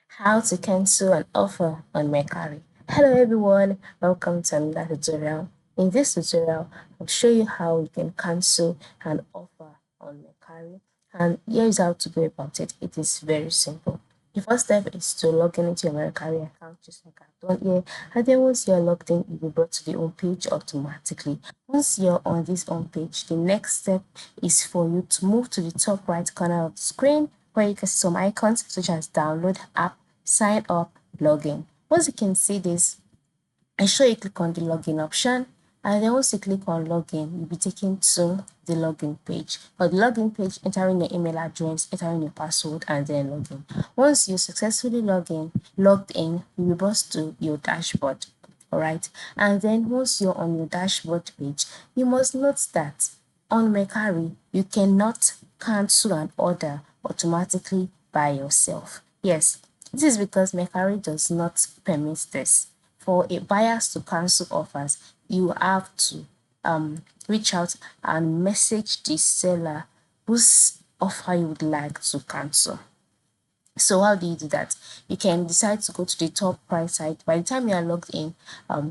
How to cancel an offer on Mercari. Hello everyone, welcome to another tutorial. In this tutorial, I'll show you how you can cancel an offer on Mercari, and here's how to go about it. It is very simple. The first step is to log in into your Mercari account, just like I've done here, and then once you're logged in, you'll be brought to the home page automatically. Once you're on this home page, the next step is for you to move to the top right corner of the screen where you can see some icons such as download app, sign up, login. Once you can see this, ensure you click on the login option, and then once you click on login, you'll be taken to the login page. For the login page, entering your email address, entering your password, and then login. Once you successfully logged in, you'll be brought to your dashboard. Alright, and then once you're on your dashboard page, you must note that on Mercari, you cannot cancel an order automatically by yourself. Yes, this is because Mercari does not permit this. For a buyers to cancel offers, you have to reach out and message the seller whose offer you would like to cancel. So how do you do that? You can decide to go to the top right side. By the time you are logged in,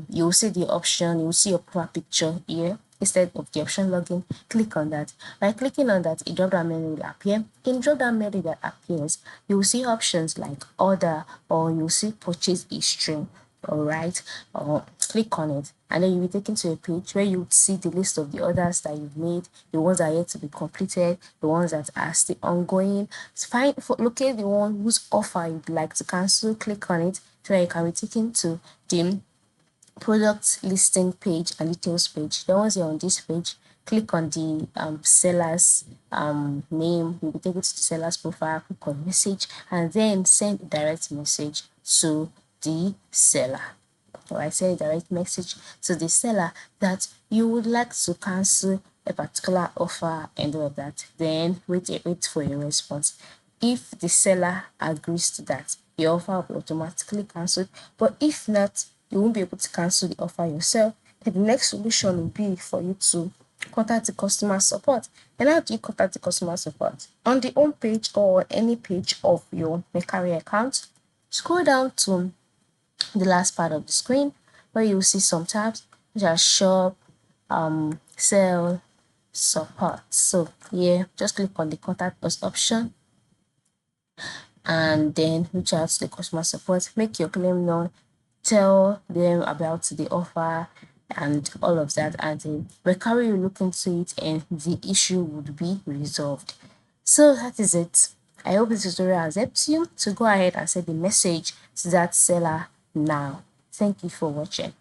you'll see the option, you'll see your profile picture here. Instead of the option login, click on that. By clicking on that, a drop down menu will appear. In drop down menu that appears, you'll see options like order, or you'll see purchase history. All right, or click on it, and then you'll be taken to a page where you would see the list of the orders that you've made, the ones that are yet to be completed, the ones that are still ongoing. Locate the one whose offer you'd like to cancel, click on it so that you can be taken to the product listing page and details page. Then once you're on this page, click on the seller's name. You'll be taken to the seller's profile, click on message, and then send a direct message to the seller. Or I send a direct message to the seller that you would like to cancel a particular offer and all of that. Then wait for a response. If the seller agrees to that, your offer will be automatically cancelled. But if not, you won't be able to cancel the offer yourself. Then the next solution will be for you to contact the customer support. And how do you contact the customer support? On the home page or any page of your Mercari account, scroll down to the last part of the screen where you'll see some tabs which are shop, sell, support. So yeah, just click on the contact us option and then reach out to the customer support, make your claim known, tell them about the offer and all of that, and then Mercari will look into it and the issue would be resolved. So that is it. I hope this tutorial has helped you to go ahead and send the message to that seller now. Thank you for watching.